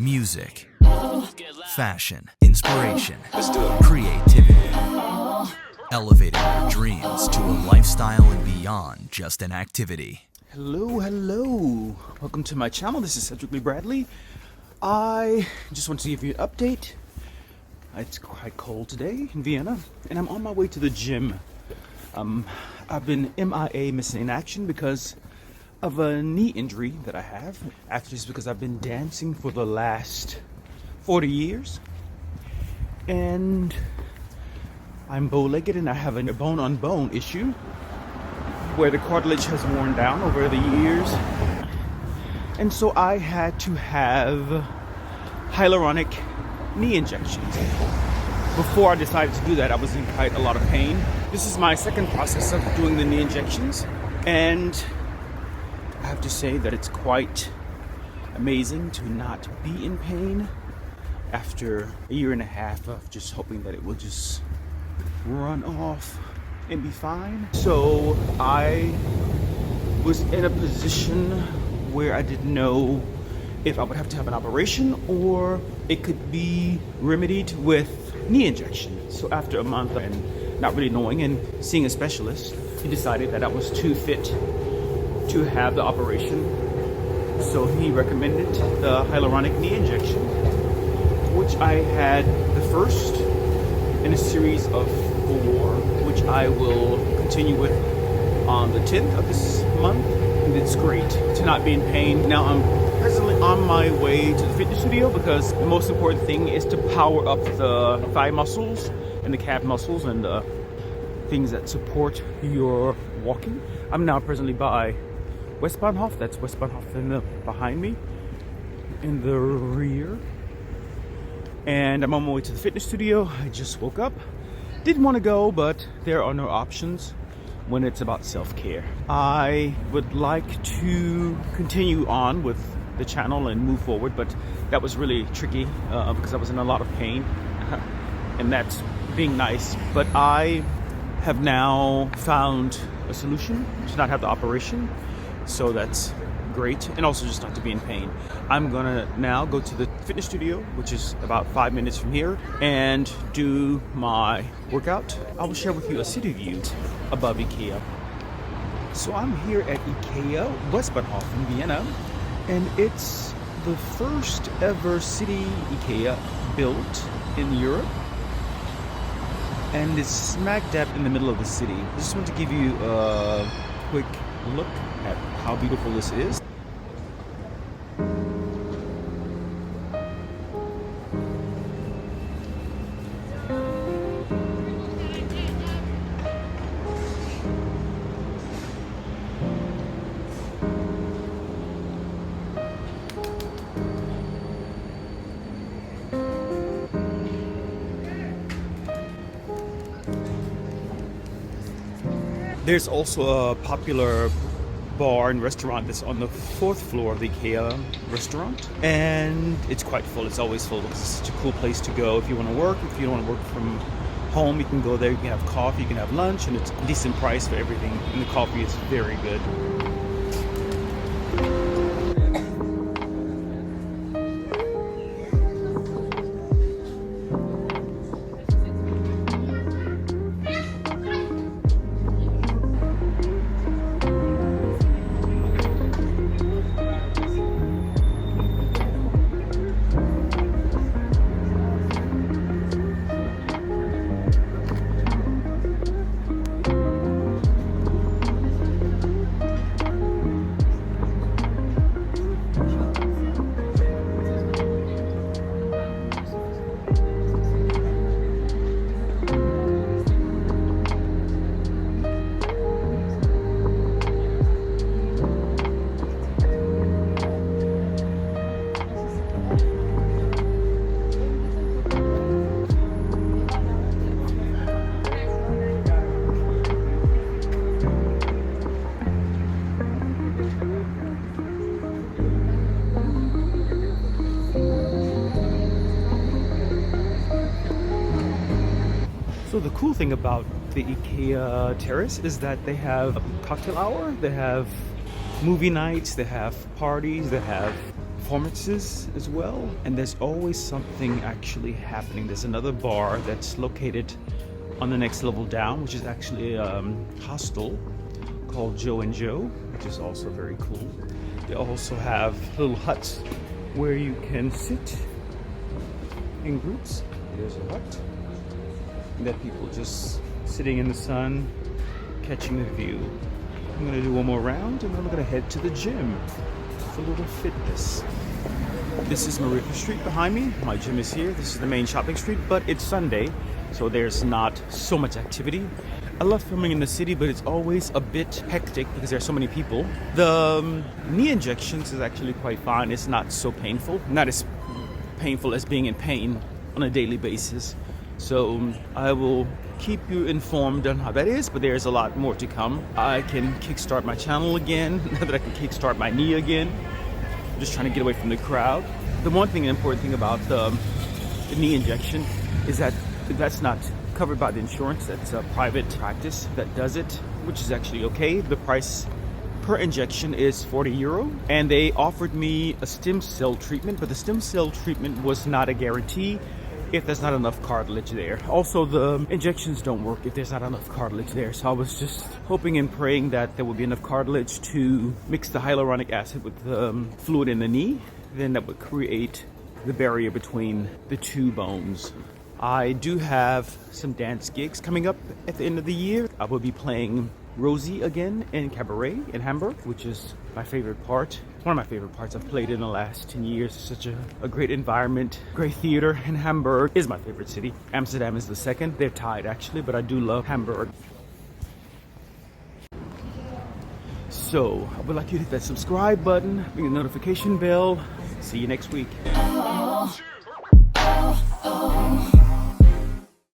Music, fashion, inspiration, creativity. Elevating your dreams to a lifestyle and beyond just an activity. Hello. Welcome to my channel. This is Cedric Lee Bradley. I just want to give you an update. It's quite cold today in Vienna, and I'm on my way to the gym. I've been MIA, missing in action, because of a knee injury that I have. Actually, it's because I've been dancing for the last 40 years. And I'm bow-legged and I have a bone-on-bone issue where the cartilage has worn down over the years. And so I had to have hyaluronic knee injections. Before I decided to do that, I was in quite a lot of pain. This is my second process of doing the knee injections, and I have to say that it's quite amazing to not be in pain after a year and a half of just hoping that it will just run off and be fine. So I was in a position where I didn't know if I would have to have an operation or it could be remedied with knee injection. So after a month and not really knowing and seeing a specialist, he decided that I was too fit to have the operation. So he recommended the hyaluronic knee injection, which I had the first in a series of 4, which I will continue with on the 10th of this month. And it's great to not be in pain. Now I'm presently on my way to the fitness studio because the most important thing is to power up the thigh muscles and the calf muscles and the things that support your walking. I'm now presently by Westbahnhof. That's Westbahnhof behind me in the rear. And I'm on my way to the fitness studio. I just woke up. Didn't want to go, but there are no options when it's about self-care. I would like to continue on with the channel and move forward, but that was really tricky because I was in a lot of pain and that's being nice. But I have now found a solution to not have the operation, so that's great, and also just not to be in pain. I'm gonna now go to the fitness studio, which is about 5 minutes from here, and do my workout. I will share with you a city view above Ikea. So I'm here at Ikea Westbahnhof in Vienna, and it's the first ever city Ikea built in Europe, and it's smack dab in the middle of the city. I just want to give you a quick look at how beautiful this is. There's also a popular bar and restaurant that's on the 4th floor of the Ikea restaurant, and it's quite full. It's always full because it's such a cool place to go if you want to work. If you don't want to work from home, you can go there. You can have coffee, you can have lunch, and it's a decent price for everything, and the coffee is very good. So the cool thing about the Ikea terrace is that they have cocktail hour, they have movie nights, they have parties, they have performances as well, and there's always something actually happening. There's another bar that's located on the next level down, which is actually a hostel called Joe and Joe, which is also very cool. They also have little huts where you can sit in groups. There's a hut that people just sitting in the sun, catching the view. I'm gonna do one more round and then I'm gonna head to the gym for a little fitness. This is Maria Street behind me. My gym is here. This is the main shopping street, but it's Sunday, so there's not so much activity. I love filming in the city, but it's always a bit hectic because there are so many people. The knee injections is actually quite fine. It's not so painful. Not as painful as being in pain on a daily basis. So I will keep you informed on how that is, but there's a lot more to come. I can kickstart my channel again, now that I can kickstart my knee again. I'm just trying to get away from the crowd. The one thing, an important thing about the knee injection is that that's not covered by the insurance. That's a private practice that does it, which is actually okay. The price per injection is €40, and they offered me a stem cell treatment, but the stem cell treatment was not a guarantee if there's not enough cartilage there. Also, the injections don't work if there's not enough cartilage there. So I was just hoping and praying that there would be enough cartilage to mix the hyaluronic acid with the fluid in the knee. Then that would create the barrier between the two bones. I do have some dance gigs coming up at the end of the year. I will be playing Rosie again in Cabaret in Hamburg, which is my favorite part. One of my favorite parts I've played in the last 10 years. It's such a great environment, great theater, and Hamburg is my favorite city. Amsterdam is the second. They're tied actually, but I do love Hamburg. So I would like you to hit that subscribe button, ring the notification bell. See you next week.